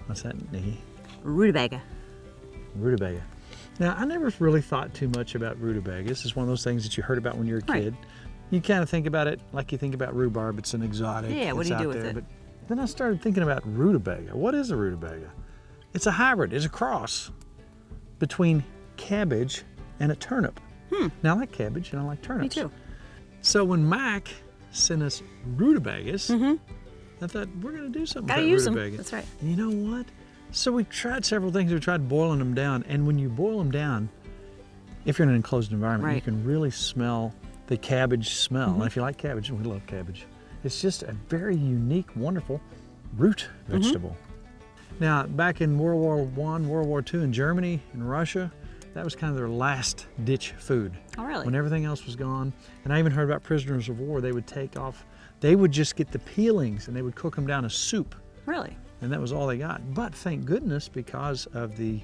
What's that, Nikki? Rutabaga. Rutabaga. Now, I never really thought too much about rutabaga. This is one of those things that you heard about when you were a kid. You kind of think about it like you think about rhubarb. It's an exotic. Yeah, what do you do with there. it? But then I started thinking about rutabaga. What is a rutabaga? It's a hybrid. It's a cross between cabbage and a turnip. Now, I like cabbage and I like turnips. Me too. So when Mac sent us rutabagas, I thought, we're going to do something Gotta about use rutabaga. them. That's right. And you know what? So we tried several things. We tried boiling them down. And when you boil them down, if you're in an enclosed environment, you can really smell the cabbage smell. And if you like cabbage, and we love cabbage, it's just a very unique, wonderful root vegetable. Now, back in World War I, World War II in Germany and Russia, that was kind of their last ditch food. Oh, really? When everything else was gone. And I even heard about prisoners of war. They would take off, they would just get the peelings and they would cook them down as soup. Really? And that was all they got. But thank goodness, because of the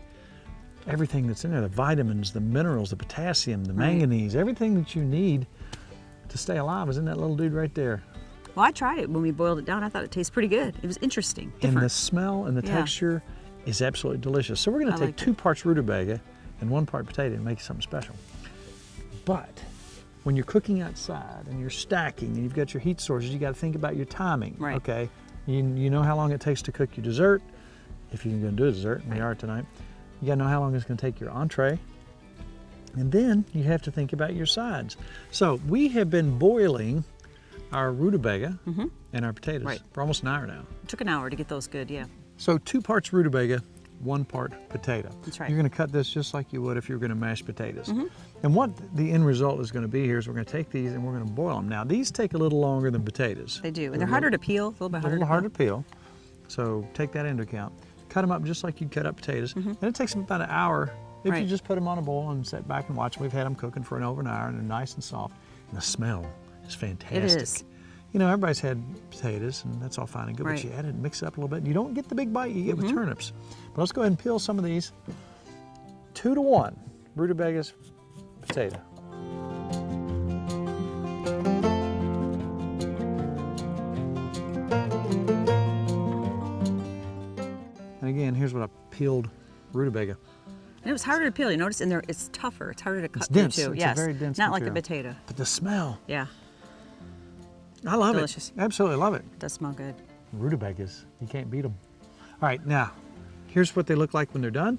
everything that's in there, the vitamins, the minerals, the potassium, the manganese, everything that you need to stay alive is in that little dude right there. Well, I tried it when we boiled it down. I thought it tasted pretty good. It was interesting, different. And the smell and the texture is absolutely delicious. So we're going to take like 2 parts rutabaga and 1 part potato and make something special. But when you're cooking outside and you're stacking and you've got your heat sources, you got to think about your timing. Right. Okay. You know how long it takes to cook your dessert. If you're going to do a dessert, and we are tonight, you got to know how long it's going to take your entree. And then you have to think about your sides. So we have been boiling our rutabaga and our potatoes for almost an hour now. It took an hour to get those good, yeah. So 2 parts rutabaga, 1 part potato. That's right. You're going to cut this just like you would if you were going to mash potatoes. And what the end result is going to be here is we're going to take these and we're going to boil them. Now, these take a little longer than potatoes. They do, and they're harder to peel, a little bit harder. A little harder to peel. So take that into account. Cut them up just like you'd cut up potatoes. And it takes them about an hour if you just put them on a boil and sit back and watch them. We've had them cooking for over an hour and they're nice and soft. And the smell is fantastic. It is. You know, everybody's had potatoes and that's all fine and good, but you add it and mix it up a little bit. You don't get the big bite you get with turnips. But let's go ahead and peel some of these. 2 to 1, rutabagas, potato. And again, here's what I peeled rutabaga. And it was harder to peel, you notice? And it's tougher, it's harder to cut It's dense. through too. It's Yes, a very dense not like the material. potato. But the smell, Yeah, I love delicious. it. Absolutely love it. It does smell good. Rutabagas, you can't beat them. All right, now, here's what they look like when they're done.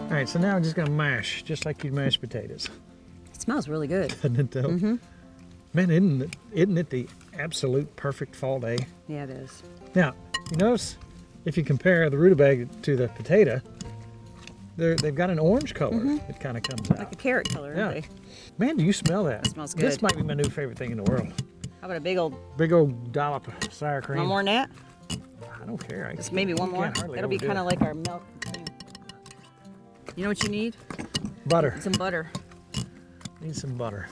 All right, so now I'm just gonna mash, just like you'd mash potatoes. It smells really good. Doesn't it though? Man, isn't it the absolute perfect fall day? Yeah, it is. Now, you notice if you compare the rutabaga to the potato, they've got an orange color that kind of comes out. Like a carrot color, Yeah. aren't they? Man, do you smell that? It smells This good. might be my new favorite thing in the world. How about a big old, Big old dollop of sour cream. one more than that? I don't care. Just maybe one more? That'll be kind of like our milk cream. You know what you need? butter. Some butter. Need some butter.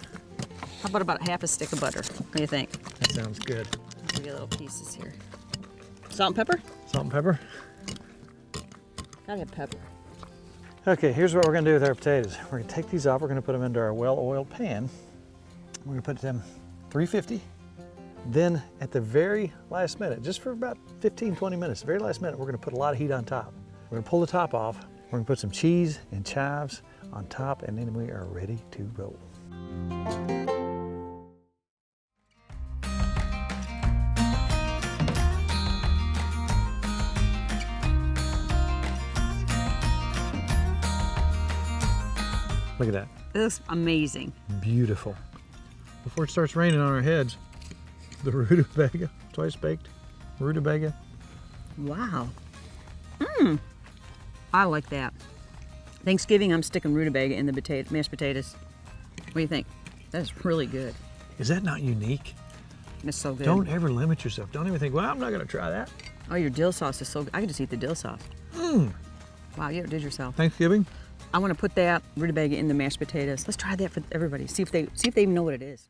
How about half a stick of butter? What do you think? That sounds good. Let's give you little pieces here. Salt and pepper? Salt and pepper. Gotta have pepper. Okay, here's what we're gonna do with our potatoes. We're gonna take these off. We're gonna put them into our well-oiled pan. We're gonna put them 350. Then at the very last minute, just for about 15, 20 minutes, the very last minute, we're gonna put a lot of heat on top. We're gonna pull the top off. We're gonna put some cheese and chives on top, and then we are ready to roll. Look at that. It looks amazing. Beautiful. Before it starts raining on our heads, the rutabaga, twice baked rutabaga. Wow. I like that. Thanksgiving, I'm sticking rutabaga in the mashed potatoes. What do you think? That's really good. Is that not unique? It's so good. Don't ever limit yourself. Don't even think, well, I'm not going to try that. Oh, your dill sauce is so good. I could just eat the dill sauce. Wow, you outdid yourself. Thanksgiving? I want to put that rutabaga in the mashed potatoes. Let's try that for everybody. See if they even know what it is.